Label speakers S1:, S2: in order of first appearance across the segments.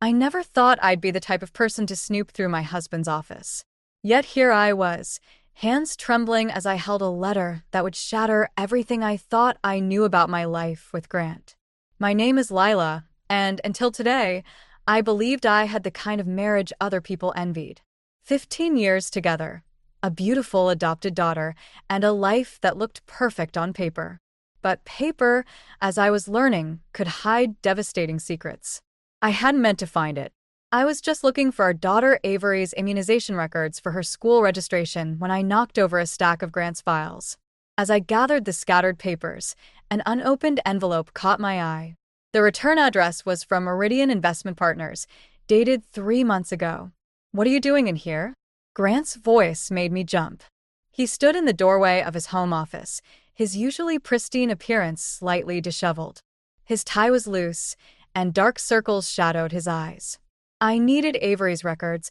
S1: I never thought I'd be the type of person to snoop through my husband's office. Yet here I was, hands trembling as I held a letter that would shatter everything I thought I knew about my life with Grant. My name is Lila, and until today, I believed I had the kind of marriage other people envied. 15 years together, a beautiful adopted daughter, and a life that looked perfect on paper. But paper, as I was learning, could hide devastating secrets. I hadn't meant to find it. I was just looking for our daughter Avery's immunization records for her school registration when I knocked over a stack of Grant's files. As I gathered the scattered papers, an unopened envelope caught my eye. The return address was from Meridian Investment Partners, dated 3 months ago. "What are you doing in here?" Grant's voice made me jump. He stood in the doorway of his home office, his usually pristine appearance slightly disheveled. His tie was loose, and dark circles shadowed his eyes. "I needed Avery's records,"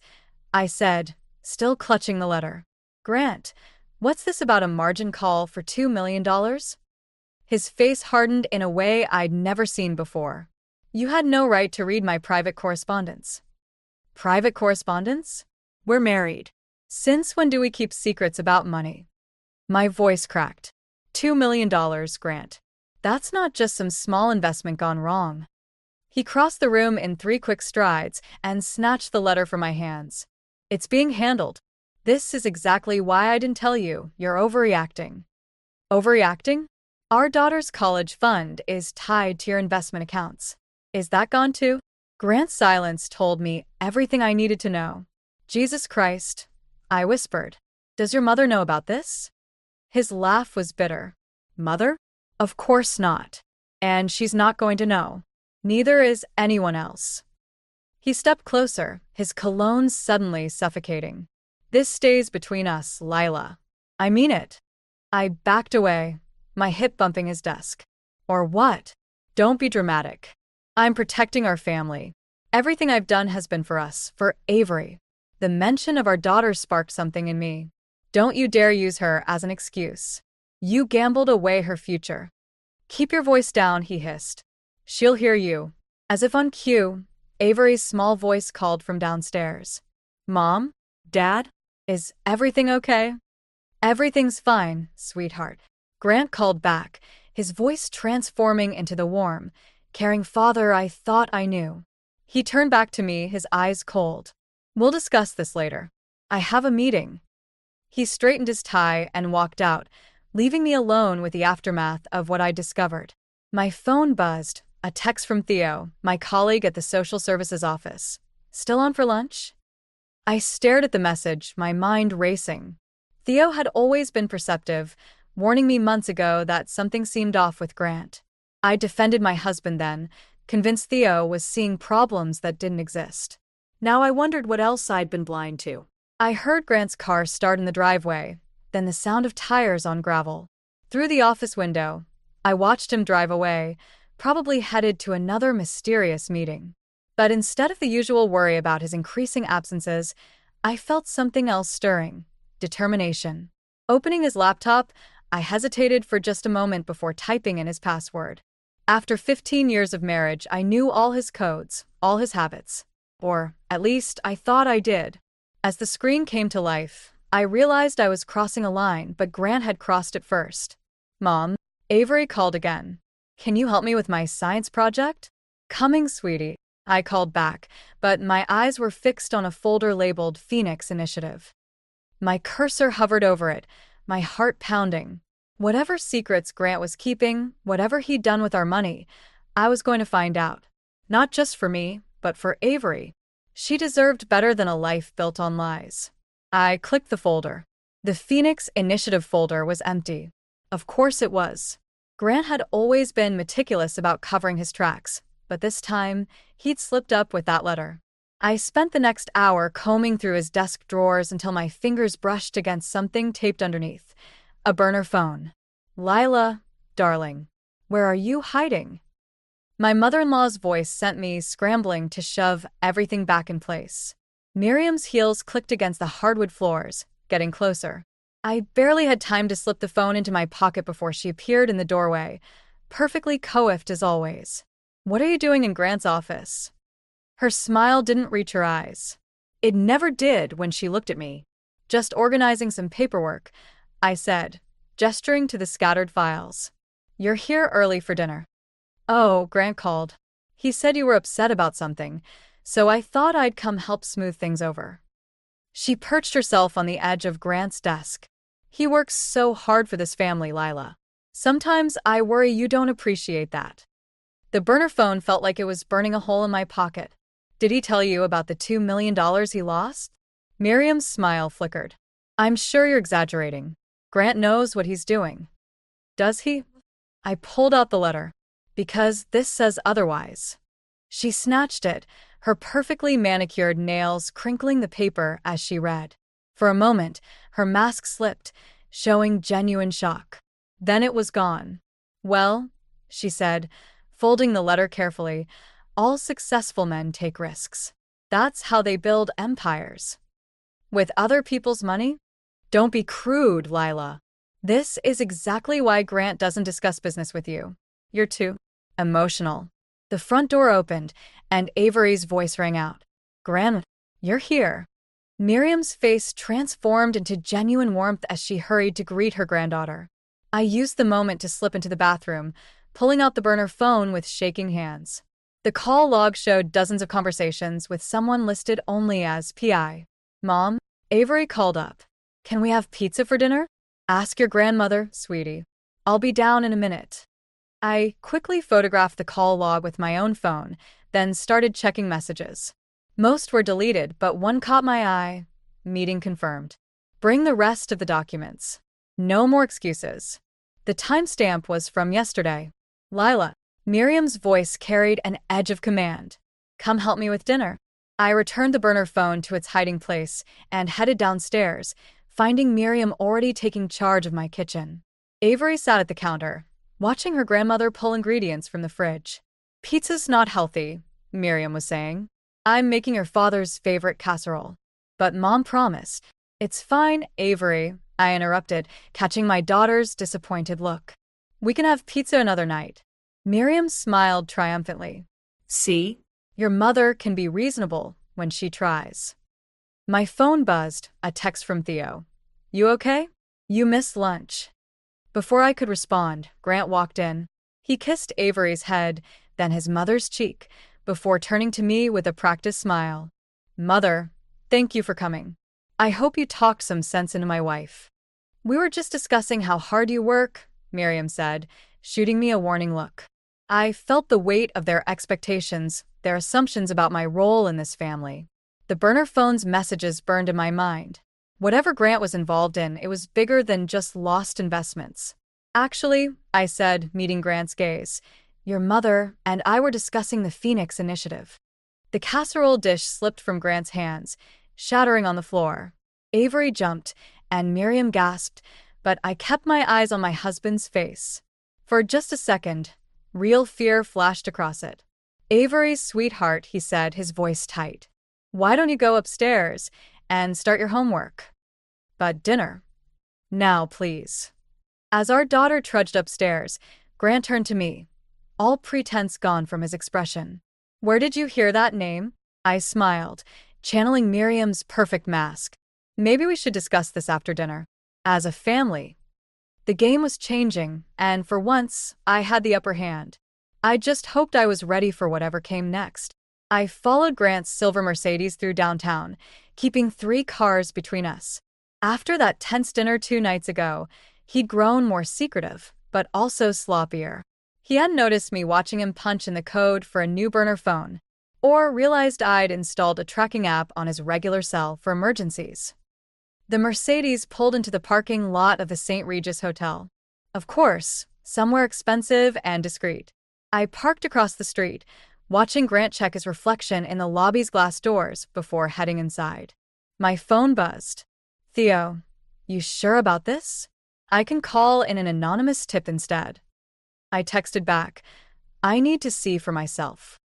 S1: I said, still clutching the letter. "Grant, what's this about a margin call for $2 million? His face hardened in a way I'd never seen before. "You had no right to read my private correspondence." "Private correspondence? We're married. Since when do we keep secrets about money?" My voice cracked. $2 million, Grant. That's not just some small investment gone wrong. He crossed the room in 3 quick strides and snatched the letter from my hands. "It's being handled. This is exactly why I didn't tell you. You're overreacting." "Overreacting? Our daughter's college fund is tied to your investment accounts. Is that gone too?" Grant's silence told me everything I needed to know. "Jesus Christ," I whispered. "Does your mother know about this?" His laugh was bitter. "Mother? Of course not. And she's not going to know. Neither is anyone else." He stepped closer, his cologne suddenly suffocating. "This stays between us, Lila. I mean it." I backed away, my hip bumping his desk. "Or what? Don't be dramatic. I'm protecting our family. Everything I've done has been for us, for Avery." The mention of our daughter sparked something in me. "Don't you dare use her as an excuse. You gambled away her future." "Keep your voice down," he hissed. "She'll hear you." As if on cue, Avery's small voice called from downstairs. "Mom? Dad? Is everything okay?" "Everything's fine, sweetheart," Grant called back, his voice transforming into the warm, caring father I thought I knew. He turned back to me, his eyes cold. "We'll discuss this later. I have a meeting." He straightened his tie and walked out, leaving me alone with the aftermath of what I discovered. My phone buzzed, a text from Theo, my colleague at the social services office. "Still on for lunch?" I stared at the message, my mind racing. Theo had always been perceptive, warning me months ago that something seemed off with Grant. I defended my husband then, convinced Theo was seeing problems that didn't exist. Now I wondered what else I'd been blind to. I heard Grant's car start in the driveway, then the sound of tires on gravel. Through the office window, I watched him drive away, probably headed to another mysterious meeting. But instead of the usual worry about his increasing absences, I felt something else stirring: determination. Opening his laptop, I hesitated for just a moment before typing in his password. After 15 years of marriage, I knew all his codes, all his habits. Or, at least, I thought I did. As the screen came to life, I realized I was crossing a line, but Grant had crossed it first. "Mom," Avery called again. "Can you help me with my science project?" "Coming, sweetie," I called back, but my eyes were fixed on a folder labeled Phoenix Initiative. My cursor hovered over it, my heart pounding. Whatever secrets Grant was keeping, whatever he'd done with our money, I was going to find out. Not just for me, but for Avery. She deserved better than a life built on lies. I clicked the folder. The Phoenix Initiative folder was empty. Of course it was. Grant had always been meticulous about covering his tracks, but this time, he'd slipped up with that letter. I spent the next hour combing through his desk drawers until my fingers brushed against something taped underneath. A burner phone. "Lila, darling, where are you hiding?" My mother-in-law's voice sent me scrambling to shove everything back in place. Miriam's heels clicked against the hardwood floors, getting closer. I barely had time to slip the phone into my pocket before she appeared in the doorway, perfectly coiffed as always. "What are you doing in Grant's office?" Her smile didn't reach her eyes. It never did when she looked at me. Just organizing some paperwork, I said, gesturing to the scattered files. You're here early for dinner. Oh, Grant called. He said you were upset about something, so I thought I'd come help smooth things over. She perched herself on the edge of Grant's desk. He works so hard for this family, Lila. Sometimes I worry you don't appreciate that. The burner phone felt like it was burning a hole in my pocket. Did he tell you about the $2 million he lost? Miriam's smile flickered. I'm sure you're exaggerating. Grant knows what he's doing. Does he? I pulled out the letter. Because this says otherwise. She snatched it, her perfectly manicured nails crinkling the paper as she read. For a moment, her mask slipped, showing genuine shock. Then it was gone. Well, she said, folding the letter carefully, all successful men take risks. That's how they build empires. With other people's money? Don't be crude, Lila. This is exactly why Grant doesn't discuss business with you. You're too emotional. The front door opened, and Avery's voice rang out. Grant, you're here. Miriam's face transformed into genuine warmth as she hurried to greet her granddaughter. I used the moment to slip into the bathroom, pulling out the burner phone with shaking hands. The call log showed dozens of conversations with someone listed only as PI. Mom, Avery called up. Can we have pizza for dinner? Ask your grandmother, sweetie. I'll be down in a minute. I quickly photographed the call log with my own phone, then started checking messages. Most were deleted, but one caught my eye. Meeting confirmed. Bring the rest of the documents. No more excuses. The timestamp was from yesterday. Lila. Miriam's voice carried an edge of command. Come help me with dinner. I returned the burner phone to its hiding place and headed downstairs, finding Miriam already taking charge of my kitchen. Avery sat at the counter, watching her grandmother pull ingredients from the fridge. Pizza's not healthy, Miriam was saying. I'm making your father's favorite casserole. But Mom promised. It's fine, Avery, I interrupted, catching my daughter's disappointed look. We can have pizza another night. Miriam smiled triumphantly. See? Your mother can be reasonable when she tries. My phone buzzed, a text from Theo. You okay? You missed lunch. Before I could respond, Grant walked in. He kissed Avery's head, then his mother's cheek, before turning to me with a practiced smile. Mother, thank you for coming. I hope you talked some sense into my wife. We were just discussing how hard you work, Miriam said, shooting me a warning look. I felt the weight of their expectations, their assumptions about my role in this family. The burner phone's messages burned in my mind. Whatever Grant was involved in, it was bigger than just lost investments. Actually, I said, meeting Grant's gaze, your mother and I were discussing the Phoenix Initiative. The casserole dish slipped from Grant's hands, shattering on the floor. Avery jumped, and Miriam gasped, but I kept my eyes on my husband's face. For just a second, real fear flashed across it. Avery's sweetheart, he said, his voice tight. Why don't you go upstairs and start your homework? But dinner. Now, please. As our daughter trudged upstairs, Grant turned to me, all pretense gone from his expression. Where did you hear that name? I smiled, channeling Miriam's perfect mask. Maybe we should discuss this after dinner. As a family. The game was changing, and for once, I had the upper hand. I just hoped I was ready for whatever came next. I followed Grant's silver Mercedes through downtown, keeping 3 cars between us. After that tense dinner 2 nights ago, he'd grown more secretive, but also sloppier. He hadn't noticed me watching him punch in the code for a new burner phone, or realized I'd installed a tracking app on his regular cell for emergencies. The Mercedes pulled into the parking lot of the St. Regis Hotel. Of course, somewhere expensive and discreet. I parked across the street, watching Grant check his reflection in the lobby's glass doors before heading inside. My phone buzzed. Theo, you sure about this? I can call in an anonymous tip instead. I texted back, I need to see for myself.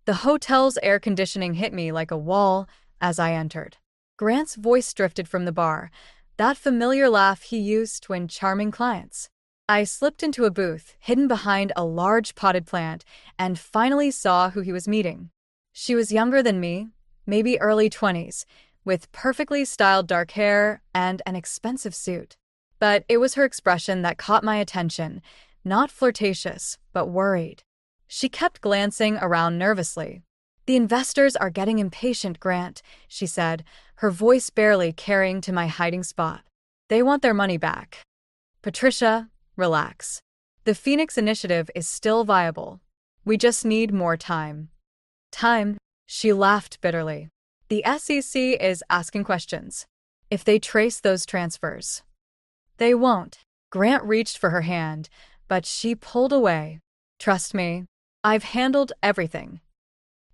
S1: The hotel's air conditioning hit me like a wall as I entered. Grant's voice drifted from the bar, that familiar laugh he used when charming clients. I slipped into a booth, hidden behind a large potted plant, and finally saw who he was meeting. She was younger than me, maybe early 20s, with perfectly styled dark hair and an expensive suit. But it was her expression that caught my attention, not flirtatious, but worried. She kept glancing around nervously. "The investors are getting impatient, Grant," she said, her voice barely carrying to my hiding spot. "They want their money back." "Patricia, relax. The Phoenix Initiative is still viable. We just need more time." "Time?" She laughed bitterly. "The SEC is asking questions. If they trace those transfers." "They won't." Grant reached for her hand, but she pulled away. "Trust me, I've handled everything."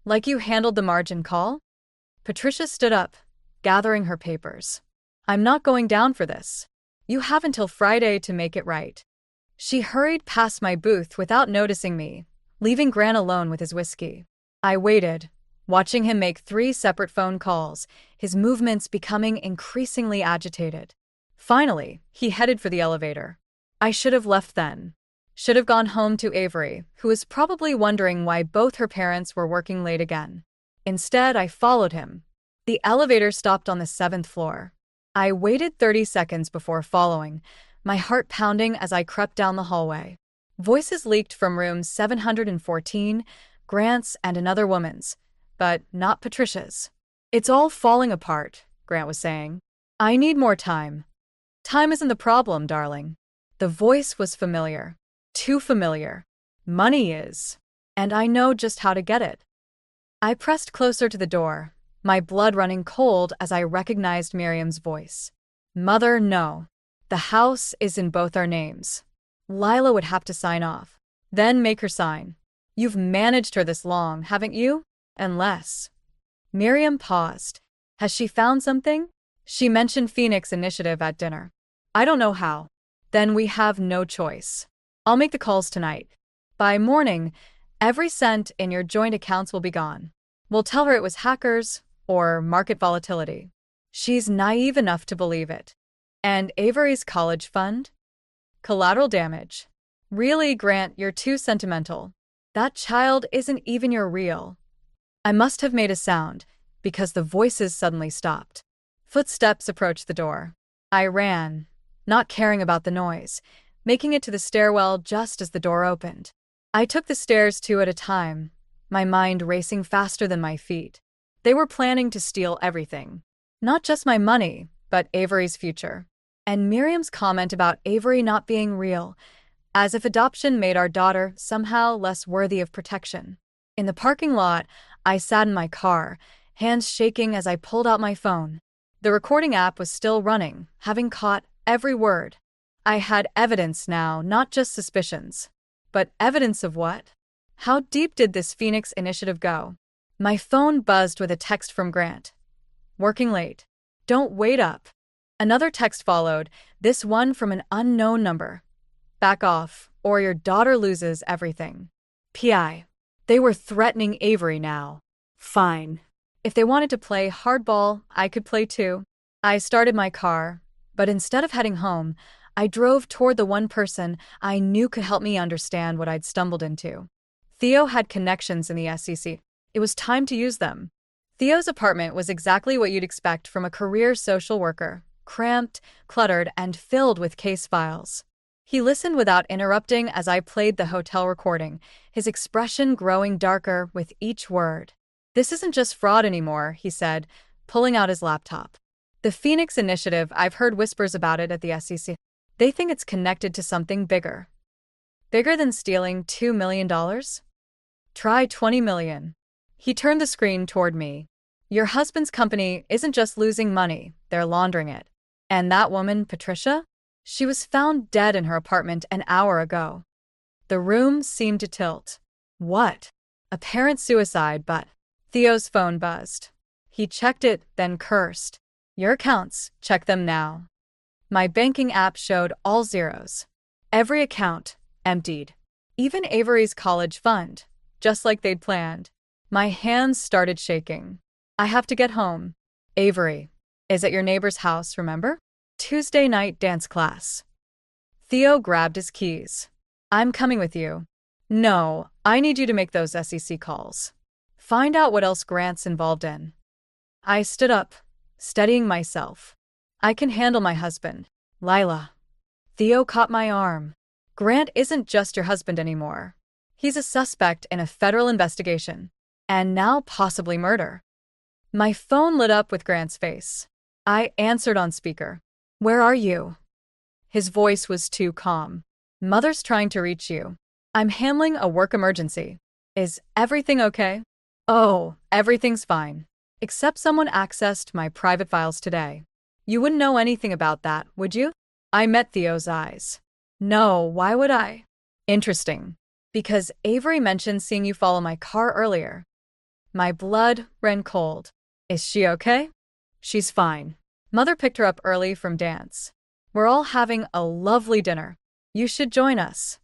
S1: "Like you handled the margin call?" Patricia stood up, gathering her papers. "I'm not going down for this. You have until Friday to make it right." She hurried past my booth without noticing me, leaving Grant alone with his whiskey. I waited, watching him make 3 separate phone calls, his movements becoming increasingly agitated. Finally, he headed for the elevator. I should have left then. Should have gone home to Avery, who was probably wondering why both her parents were working late again. Instead, I followed him. The elevator stopped on the 7th floor. I waited 30 seconds before following, my heart pounding as I crept down the hallway. Voices leaked from room 714, Grant's and another woman's, but not Patricia's. "It's all falling apart," Grant was saying. "I need more time." "Time isn't the problem, darling." The voice was familiar. Too familiar. "Money is. And I know just how to get it." I pressed closer to the door, my blood running cold as I recognized Miriam's voice. "Mother, no. The house is in both our names. Lila would have to sign off. Then make her sign. You've managed her this long, haven't you? Unless." Miriam paused. "Has she found something?" "She mentioned Phoenix Initiative at dinner." "I don't know how." "Then we have no choice. I'll make the calls tonight. By morning, every cent in your joint accounts will be gone. We'll tell her it was hackers or market volatility. She's naive enough to believe it. And Avery's college fund? Collateral damage. Really, Grant, you're too sentimental. That child isn't even your real." I must have made a sound, because the voices suddenly stopped. Footsteps approached the door. I ran, not caring about the noise, making it to the stairwell just as the door opened. I took the stairs 2 at a time, my mind racing faster than my feet. They were planning to steal everything. Not just my money, but Avery's future. And Miriam's comment about Avery not being real, as if adoption made our daughter somehow less worthy of protection. In the parking lot, I sat in my car, hands shaking as I pulled out my phone. The recording app was still running, having caught every word. I had evidence now, not just suspicions. But evidence of what? How deep did this Phoenix Initiative go? My phone buzzed with a text from Grant. "Working late. Don't wait up." Another text followed, this one from an unknown number. "Back off, or your daughter loses everything." P.I. They were threatening Avery now. Fine. If they wanted to play hardball, I could play too. I started my car, but instead of heading home, I drove toward the one person I knew could help me understand what I'd stumbled into. Theo had connections in the SEC. It was time to use them. Theo's apartment was exactly what you'd expect from a career social worker, cramped, cluttered, and filled with case files. He listened without interrupting as I played the hotel recording, his expression growing darker with each word. "This isn't just fraud anymore," he said, pulling out his laptop. "The Phoenix Initiative, I've heard whispers about it at the SEC. They think it's connected to something bigger. Bigger than stealing $2 million? Try 20 million. He turned the screen toward me. "Your husband's company isn't just losing money, they're laundering it. And that woman, Patricia? She was found dead in her apartment an hour ago." The room seemed to tilt. What? Apparent suicide, but Theo's phone buzzed. He checked it, then cursed. "Your accounts, check them now." My banking app showed all zeros. Every account, emptied. Even Avery's college fund, just like they'd planned. My hands started shaking. "I have to get home." "Avery is at your neighbor's house, remember? Tuesday night dance class." Theo grabbed his keys. "I'm coming with you." "No, I need you to make those SEC calls." Find out what else Grant's involved in. I stood up, steadying myself. I can handle my husband, Lila. Theo caught my arm. Grant isn't just your husband anymore. He's a suspect in a federal investigation. And now possibly murder. My phone lit up with Grant's face. I answered on speaker. Where are you? His voice was too calm. Mother's trying to reach you. I'm handling a work emergency. Is everything okay? Oh, everything's fine. Except someone accessed my private files today. You wouldn't know anything about that, would you? I met Theo's eyes. No, why would I? Interesting. Because Avery mentioned seeing you follow my car earlier. My blood ran cold. Is she okay? She's fine. Mother picked her up early from dance. We're all having a lovely dinner. You should join us.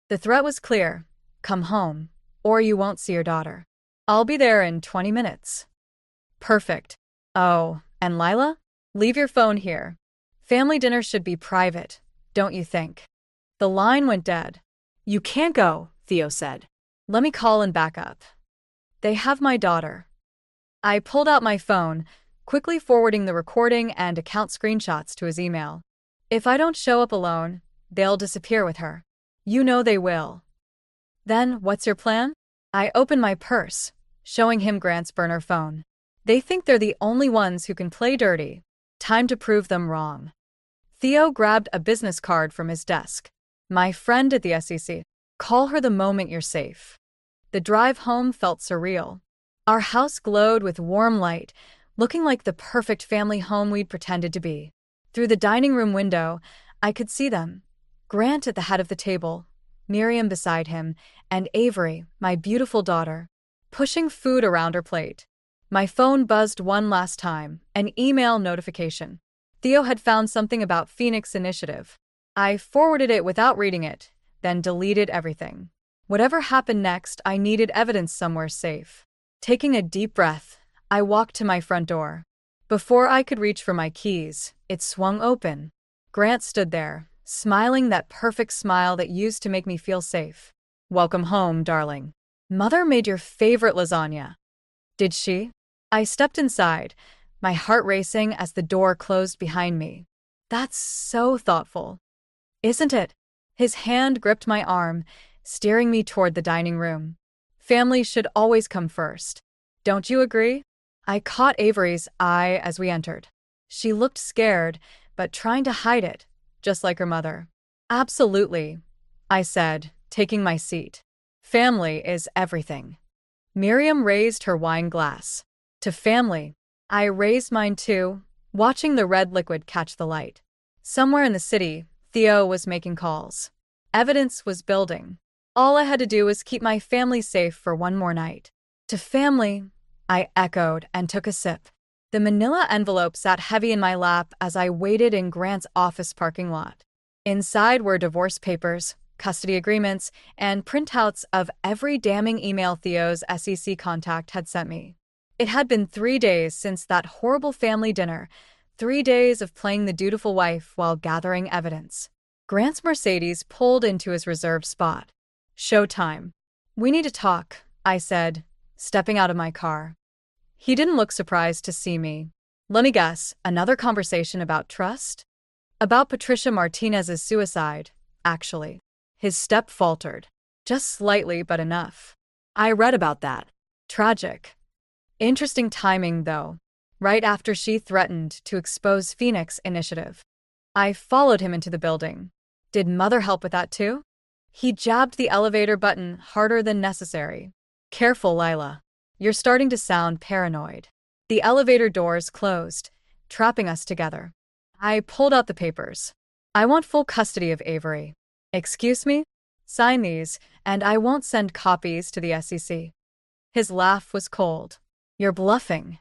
S1: The threat was clear. Come home, or you won't see your daughter. I'll be there in 20 minutes. Perfect. Oh, and Lila? Leave your phone here. Family dinner should be private, don't you think? The line went dead. You can't go, Theo said. Let me call and back up. They have my daughter. I pulled out my phone, quickly forwarding the recording and account screenshots to his email. If I don't show up alone, they'll disappear with her. You know they will. Then, what's your plan? I open my purse, showing him Grant's burner phone. They think they're the only ones who can play dirty. Time to prove them wrong. Theo grabbed a business card from his desk. My friend at the SEC. Call her the moment you're safe. The drive home felt surreal. Our house glowed with warm light, looking like the perfect family home we'd pretended to be. Through the dining room window, I could see them. Grant at the head of the table, Miriam beside him, and Avery, my beautiful daughter, pushing food around her plate. My phone buzzed one last time, an email notification. Theo had found something about Phoenix Initiative. I forwarded it without reading it, then deleted everything. Whatever happened next, I needed evidence somewhere safe. Taking a deep breath, I walked to my front door. Before I could reach for my keys, it swung open. Grant stood there, smiling that perfect smile that used to make me feel safe. Welcome home, darling. Mother made your favorite lasagna. Did she? I stepped inside, my heart racing as the door closed behind me. That's so thoughtful. Isn't it? His hand gripped my arm, steering me toward the dining room. Family should always come first. Don't you agree? I caught Avery's eye as we entered. She looked scared, but trying to hide it, just like her mother. Absolutely, I said, taking my seat. Family is everything. Miriam raised her wine glass. To family. I raised mine too, watching the red liquid catch the light. Somewhere in the city, Theo was making calls. Evidence was building. All I had to do was keep my family safe for one more night. To family, I echoed and took a sip. The manila envelope sat heavy in my lap as I waited in Grant's office parking lot. Inside were divorce papers, custody agreements, and printouts of every damning email Theo's SEC contact had sent me. It had been 3 days since that horrible family dinner, 3 days of playing the dutiful wife while gathering evidence. Grant's Mercedes pulled into his reserved spot. Showtime. We need to talk, I said, stepping out of my car. He didn't look surprised to see me. Let me guess, another conversation about trust? About Patricia Martinez's suicide, actually. His step faltered. Just slightly, but enough. I read about that. Tragic. Interesting timing, though. Right after she threatened to expose Phoenix Initiative. I followed him into the building. Did Mother help with that too? He jabbed the elevator button harder than necessary. Careful, Lila. You're starting to sound paranoid. The elevator doors closed, trapping us together. I pulled out the papers. I want full custody of Avery. Excuse me? Sign these, and I won't send copies to the SEC. His laugh was cold. You're bluffing.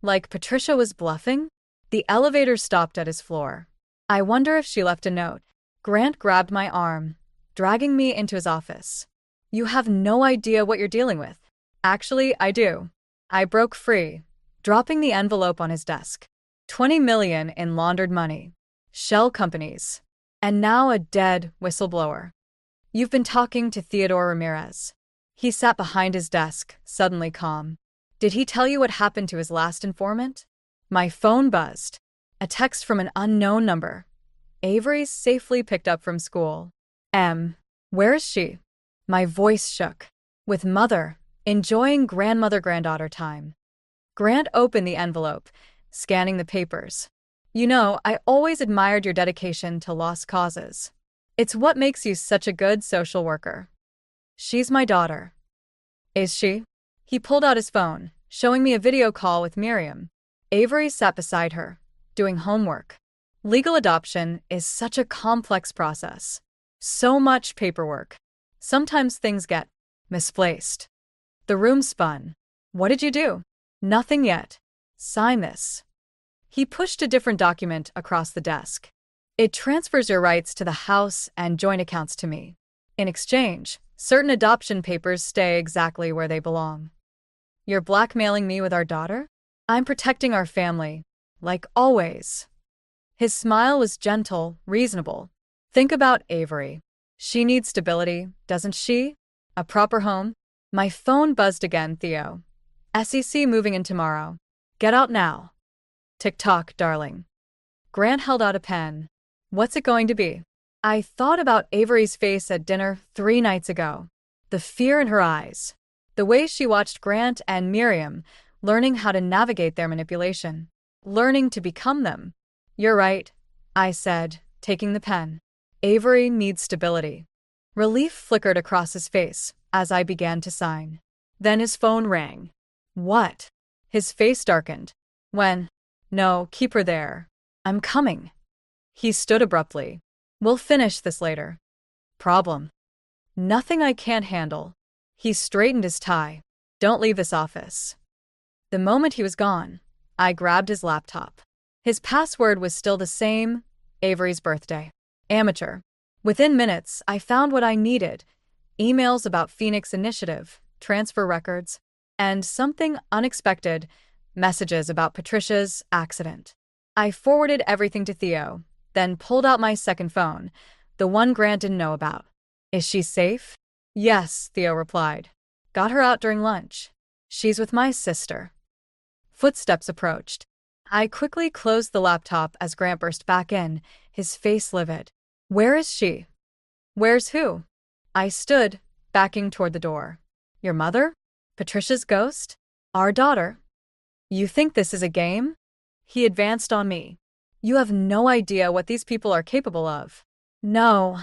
S1: Like Patricia was bluffing? The elevator stopped at his floor. I wonder if she left a note. Grant grabbed my arm, dragging me into his office. You have no idea what you're dealing with. Actually, I do. I broke free, dropping the envelope on his desk. 20 million in laundered money. Shell companies. And now a dead whistleblower. You've been talking to Theodore Ramirez. He sat behind his desk, suddenly calm. Did he tell you what happened to his last informant? My phone buzzed. A text from an unknown number. Avery's safely picked up from school. Where is she? My voice shook. With mother, enjoying grandmother-granddaughter time. Grant opened the envelope, scanning the papers. You know, I always admired your dedication to lost causes. It's what makes you such a good social worker. She's my daughter. Is she? He pulled out his phone, showing me a video call with Miriam. Avery sat beside her, doing homework. Legal adoption is such a complex process. So much paperwork. Sometimes things get misplaced. The room spun. What did you do? Nothing yet. Sign this. He pushed a different document across the desk. It transfers your rights to the house and joint accounts to me. In exchange, certain adoption papers stay exactly where they belong. You're blackmailing me with our daughter? I'm protecting our family, like always. His smile was gentle, reasonable. Think about Avery. She needs stability, doesn't she? A proper home? My phone buzzed again, Theo. SEC moving in tomorrow. Get out now. Tick-tock, darling. Grant held out a pen. What's it going to be? I thought about Avery's face at dinner 3 nights ago. The fear in her eyes. The way she watched Grant and Miriam, learning how to navigate their manipulation. Learning to become them. You're right, I said, taking the pen. Avery needs stability. Relief flickered across his face as I began to sign. Then his phone rang. What? His face darkened. When? No, keep her there. I'm coming. He stood abruptly. We'll finish this later. Problem. Nothing I can't handle. He straightened his tie. Don't leave this office. The moment he was gone, I grabbed his laptop. His password was still the same, Avery's birthday. Amateur. Within minutes, I found what I needed. Emails about Phoenix Initiative, transfer records, and something unexpected, messages about Patricia's accident. I forwarded everything to Theo, then pulled out my second phone, the one Grant didn't know about. Is she safe? Yes, Theo replied. Got her out during lunch. She's with my sister. Footsteps approached. I quickly closed the laptop as Grant burst back in, his face livid. Where is she? Where's who? I stood, backing toward the door. Your mother? Patricia's ghost? Our daughter. You think this is a game? He advanced on me. You have no idea what these people are capable of. No,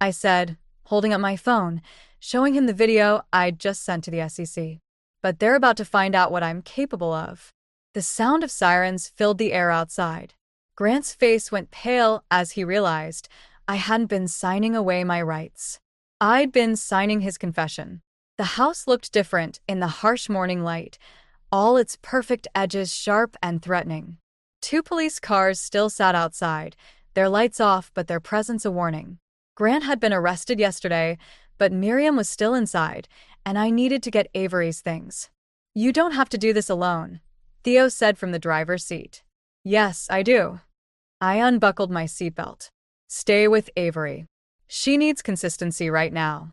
S1: I said, holding up my phone, showing him the video I'd just sent to the SEC. But they're about to find out what I'm capable of. The sound of sirens filled the air outside. Grant's face went pale as he realized I hadn't been signing away my rights. I'd been signing his confession. The house looked different in the harsh morning light, all its perfect edges sharp and threatening. 2 police cars still sat outside, their lights off but their presence a warning. Grant had been arrested yesterday, but Miriam was still inside, and I needed to get Avery's things. You don't have to do this alone, Theo said from the driver's seat. Yes, I do. I unbuckled my seatbelt. Stay with Avery. She needs consistency right now.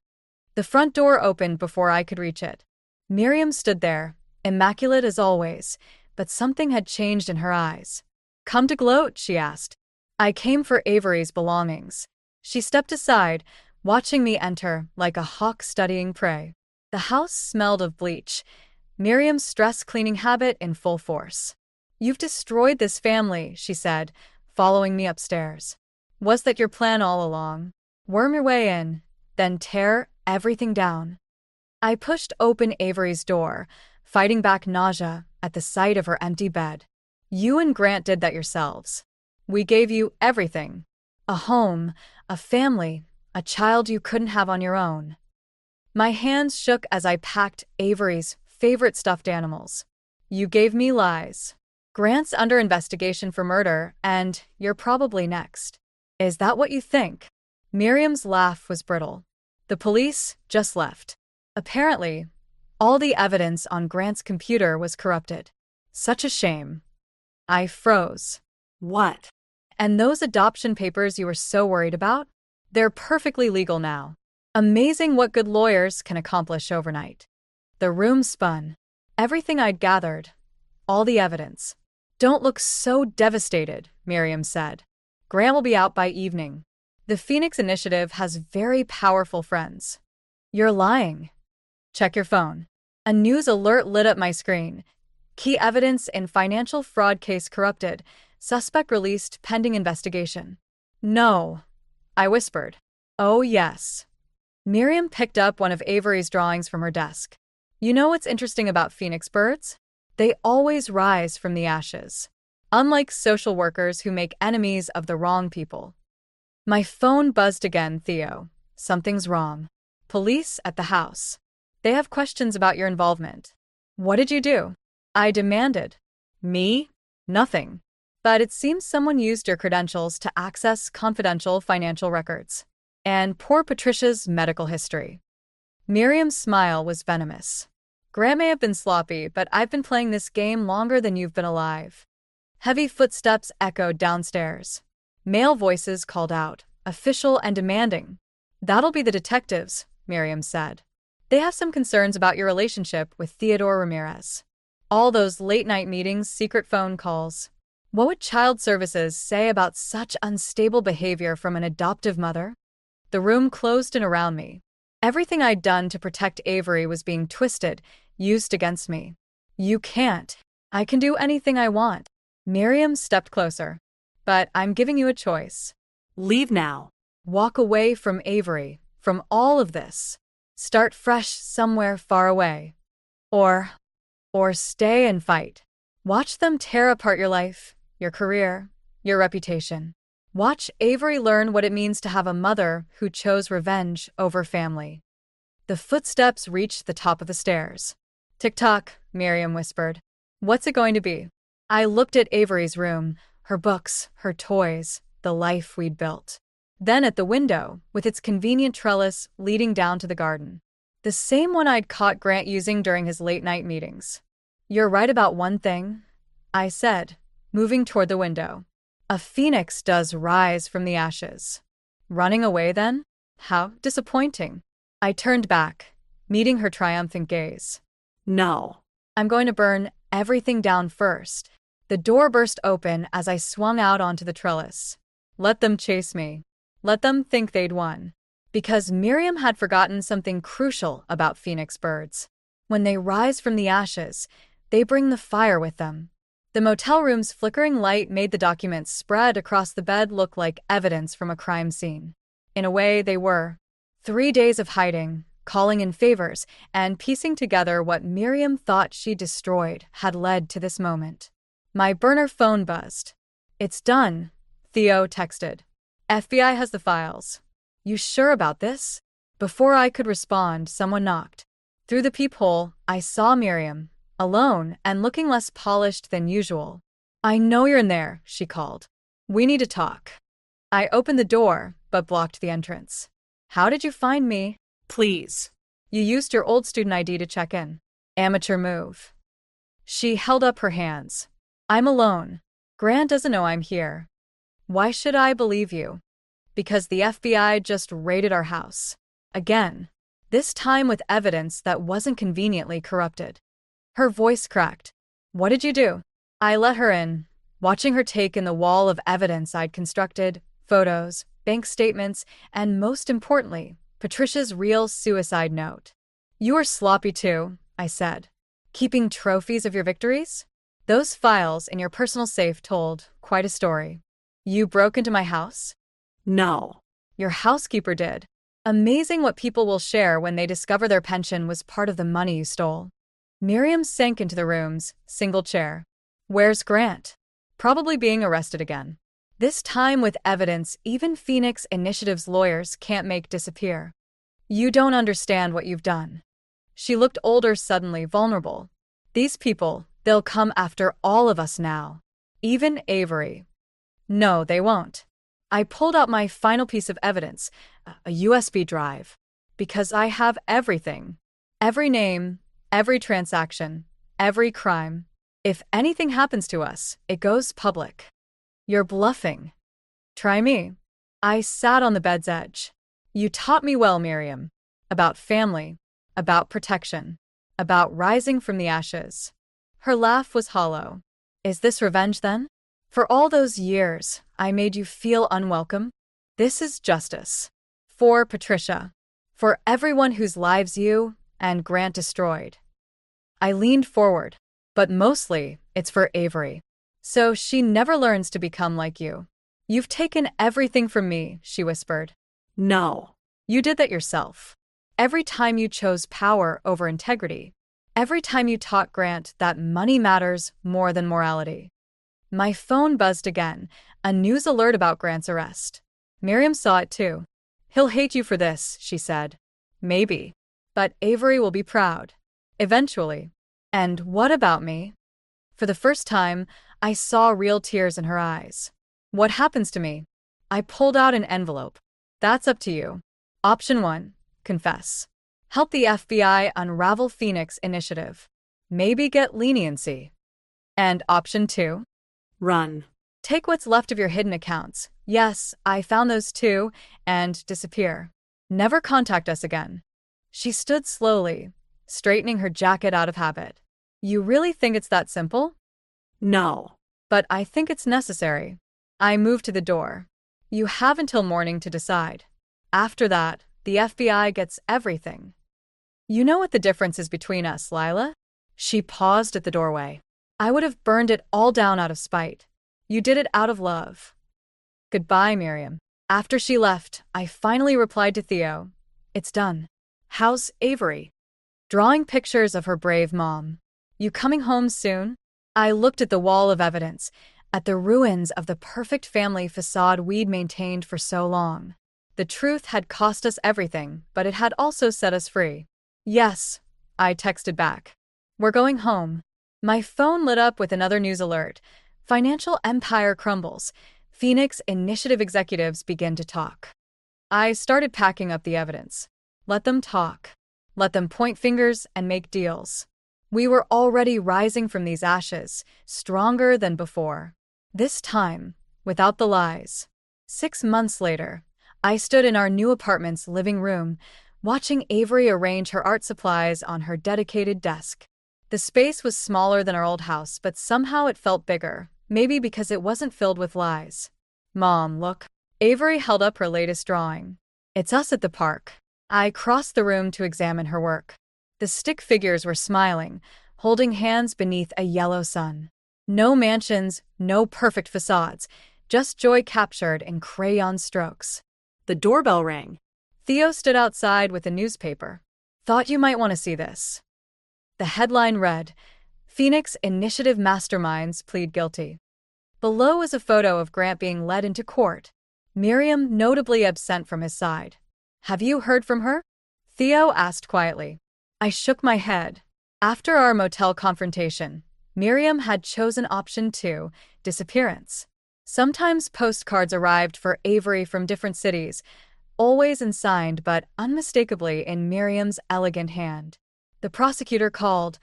S1: The front door opened before I could reach it. Miriam stood there, immaculate as always, but something had changed in her eyes. Come to gloat, she asked. I came for Avery's belongings. She stepped aside, watching me enter like a hawk studying prey. The house smelled of bleach, Miriam's stress-cleaning habit in full force. You've destroyed this family, she said, following me upstairs. Was that your plan all along? Worm your way in, then tear everything down. I pushed open Avery's door, fighting back nausea at the sight of her empty bed. You and Grant did that yourselves. We gave you everything. A home, a family, a child you couldn't have on your own. My hands shook as I packed Avery's favorite stuffed animals. You gave me lies. Grant's under investigation for murder, and you're probably next. Is that what you think? Miriam's laugh was brittle. The police just left. Apparently, all the evidence on Grant's computer was corrupted. Such a shame. I froze. What? And those adoption papers you were so worried about? They're perfectly legal now. Amazing what good lawyers can accomplish overnight. The room spun. Everything I'd gathered, all the evidence. Don't look so devastated, Miriam said. Grant will be out by evening. The Phoenix Initiative has very powerful friends. You're lying. Check your phone. A news alert lit up my screen. Key evidence in financial fraud case corrupted. Suspect released pending investigation. No, I whispered. Oh, yes. Miriam picked up one of Avery's drawings from her desk. You know what's interesting about phoenix birds? They always rise from the ashes. Unlike social workers who make enemies of the wrong people. My phone buzzed again, Theo. Something's wrong. Police at the house. They have questions about your involvement. What did you do? I demanded. Me? Nothing. But it seems someone used your credentials to access confidential financial records. And poor Patricia's medical history. Miriam's smile was venomous. Grant may have been sloppy, but I've been playing this game longer than you've been alive. Heavy footsteps echoed downstairs. Male voices called out, official and demanding. That'll be the detectives, Miriam said. They have some concerns about your relationship with Theodore Ramirez. All those late-night meetings, secret phone calls. What would child services say about such unstable behavior from an adoptive mother? The room closed in around me. Everything I'd done to protect Avery was being twisted, used against me. You can't. I can do anything I want. Miriam stepped closer. But I'm giving you a choice.
S2: Leave now.
S1: Walk away from Avery, from all of this. Start fresh somewhere far away. Or stay and fight. Watch them tear apart your life, your career, your reputation. Watch Avery learn what it means to have a mother who chose revenge over family. The footsteps reached the top of the stairs. Tick-tock, Miriam whispered. What's it going to be? I looked at Avery's room, her books, her toys, the life we'd built. Then at the window, with its convenient trellis leading down to the garden. The same one I'd caught Grant using during his late-night meetings. You're right about one thing, I said, moving toward the window. A phoenix does rise from the ashes. Running away then? How disappointing. I turned back, meeting her triumphant gaze.
S2: No.
S1: I'm going to burn everything down first. The door burst open as I swung out onto the trellis. Let them chase me. Let them think they'd won. Because Miriam had forgotten something crucial about phoenix birds. When they rise from the ashes, they bring the fire with them. The motel room's flickering light made the documents spread across the bed look like evidence from a crime scene. In a way, they were. 3 days of hiding, calling in favors, and piecing together what Miriam thought she destroyed had led to this moment. My burner phone buzzed. It's done, Theo texted. FBI has the files. You sure about this? Before I could respond, someone knocked. Through the peephole, I saw Miriam, alone and looking less polished than usual. I know you're in there, she called. We need to talk. I opened the door, but blocked the entrance. How did you find me?
S2: Please.
S1: You used your old student ID to check in. Amateur move. She held up her hands. I'm alone. Grant doesn't know I'm here. Why should I believe you? Because the FBI just raided our house. Again. This time with evidence that wasn't conveniently corrupted. Her voice cracked. What did you do? I let her in, watching her take in the wall of evidence I'd constructed, photos, bank statements, and most importantly, Patricia's real suicide note. You were sloppy too, I said. Keeping trophies of your victories? Those files in your personal safe told quite a story. You broke into my house?
S2: No.
S1: Your housekeeper did. Amazing what people will share when they discover their pension was part of the money you stole. Miriam sank into the room's single chair. Where's Grant? Probably being arrested again. This time with evidence even Phoenix Initiative's lawyers can't make disappear. You don't understand what you've done. She looked older suddenly, vulnerable. These people, they'll come after all of us now. Even Avery. No, they won't. I pulled out my final piece of evidence, a USB drive. Because I have everything. Every name, every transaction, every crime. If anything happens to us, it goes public. You're bluffing. Try me. I sat on the bed's edge. You taught me well, Miriam. About family, about protection, about rising from the ashes. Her laugh was hollow. Is this revenge then? For all those years, I made you feel unwelcome? This is justice. For Patricia. For everyone whose lives you and Grant destroyed. I leaned forward. But mostly, it's for Avery. So she never learns to become like you. You've taken everything from me, she whispered.
S2: No.
S1: You did that yourself. Every time you chose power over integrity. Every time you taught Grant that money matters more than morality. My phone buzzed again, a news alert about Grant's arrest. Miriam saw it too. He'll hate you for this, she said. Maybe. But Avery will be proud. Eventually. And what about me? For the first time, I saw real tears in her eyes. What happens to me? I pulled out an envelope. That's up to you. Option 1. Confess. Help the FBI unravel Phoenix Initiative. Maybe get leniency. And option 2.
S2: Run.
S1: Take what's left of your hidden accounts. Yes, I found those too, and disappear. Never contact us again. She stood slowly, straightening her jacket out of habit. You really think it's that simple?
S2: No.
S1: But I think it's necessary. I moved to the door. You have until morning to decide. After that, the FBI gets everything. You know what the difference is between us, Lila? She paused at the doorway. I would have burned it all down out of spite. You did it out of love. Goodbye, Miriam. After she left, I finally replied to Theo. It's done. How's Avery? Drawing pictures of her brave mom. You coming home soon? I looked at the wall of evidence, at the ruins of the perfect family facade we'd maintained for so long. The truth had cost us everything, but it had also set us free. Yes, I texted back. We're going home. My phone lit up with another news alert. Financial empire crumbles. Phoenix Initiative executives begin to talk. I started packing up the evidence. Let them talk. Let them point fingers and make deals. We were already rising from these ashes, stronger than before. This time, without the lies. 6 months later, I stood in our new apartment's living room, watching Avery arrange her art supplies on her dedicated desk. The space was smaller than our old house, but somehow it felt bigger, maybe because it wasn't filled with lies. Mom, look. Avery held up her latest drawing. It's us at the park. I crossed the room to examine her work. The stick figures were smiling, holding hands beneath a yellow sun. No mansions, no perfect facades, just joy captured in crayon strokes.
S2: The doorbell rang.
S1: Theo stood outside with a newspaper. Thought you might want to see this. The headline read, Phoenix Initiative Masterminds plead guilty. Below was a photo of Grant being led into court, Miriam notably absent from his side. Have you heard from her? Theo asked quietly. I shook my head. After our motel confrontation, Miriam had chosen option 2, disappearance. Sometimes postcards arrived for Avery from different cities, always unsigned but unmistakably in Miriam's elegant hand. The prosecutor called.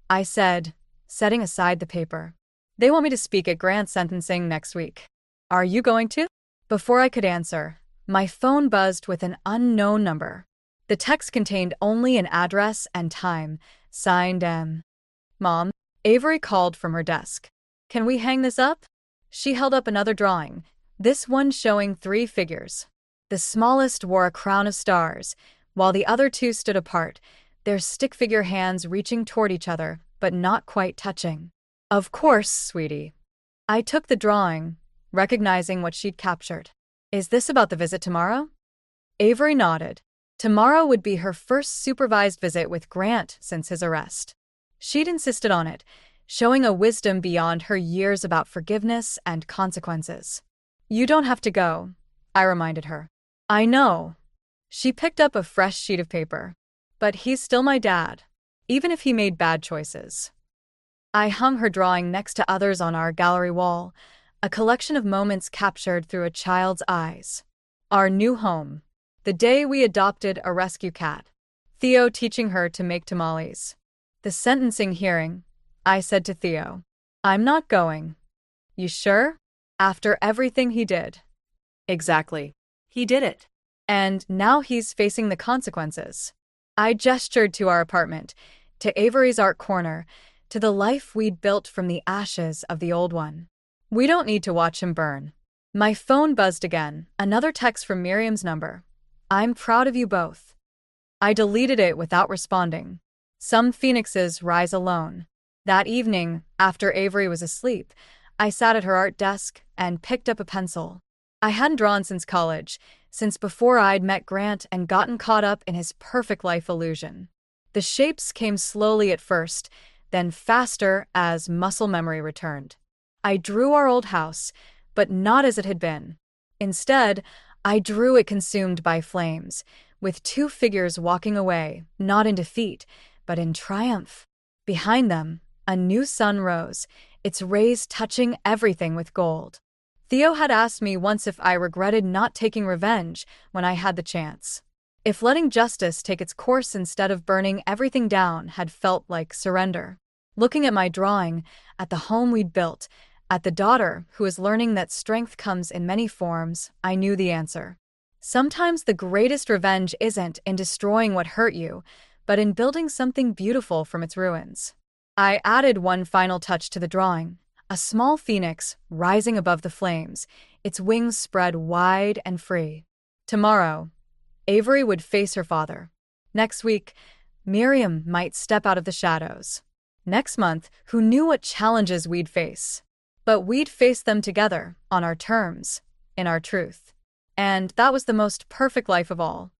S1: I said, setting aside the paper. They want me to speak at Grant's sentencing next week. Are you going to? Before I could answer, my phone buzzed with an unknown number. The text contained only an address and time, signed M. Mom, Avery called from her desk. Can we hang this up? She held up another drawing, this one showing 3 figures. The smallest wore a crown of stars, while the other 2 stood apart, their stick figure hands reaching toward each other, but not quite touching. Of course, sweetie. I took the drawing, recognizing what she'd captured. Is this about the visit tomorrow? Avery nodded. Tomorrow would be her first supervised visit with Grant since his arrest. She'd insisted on it, showing a wisdom beyond her years about forgiveness and consequences. You don't have to go, I reminded her. I know. She picked up a fresh sheet of paper. But he's still my dad, even if he made bad choices. I hung her drawing next to others on our gallery wall, a collection of moments captured through a child's eyes. Our new home. The day we adopted a rescue cat. Theo teaching her to make tamales. The sentencing hearing. I said to Theo, I'm not going. You sure? After everything he did.
S2: Exactly. He did it.
S1: And now he's facing the consequences. I gestured to our apartment, to Avery's art corner, to the life we'd built from the ashes of the old one. We don't need to watch him burn. My phone buzzed again, another text from Miriam's number. I'm proud of you both. I deleted it without responding. Some phoenixes rise alone. That evening, after Avery was asleep, I sat at her art desk and picked up a pencil. I hadn't drawn since college, since before I'd met Grant and gotten caught up in his perfect life illusion. The shapes came slowly at first, then faster as muscle memory returned. I drew our old house, but not as it had been. Instead, I drew it consumed by flames, with two figures walking away, not in defeat, but in triumph. Behind them, a new sun rose, its rays touching everything with gold. Theo had asked me once if I regretted not taking revenge when I had the chance. If letting justice take its course instead of burning everything down had felt like surrender. Looking at my drawing, at the home we'd built, at the daughter who was learning that strength comes in many forms, I knew the answer. Sometimes the greatest revenge isn't in destroying what hurt you, but in building something beautiful from its ruins. I added one final touch to the drawing, a small phoenix rising above the flames, its wings spread wide and free. Tomorrow, Avery would face her father. Next week, Miriam might step out of the shadows. Next month, who knew what challenges we'd face? But we'd face them together, on our terms, in our truth. And that was the most perfect life of all.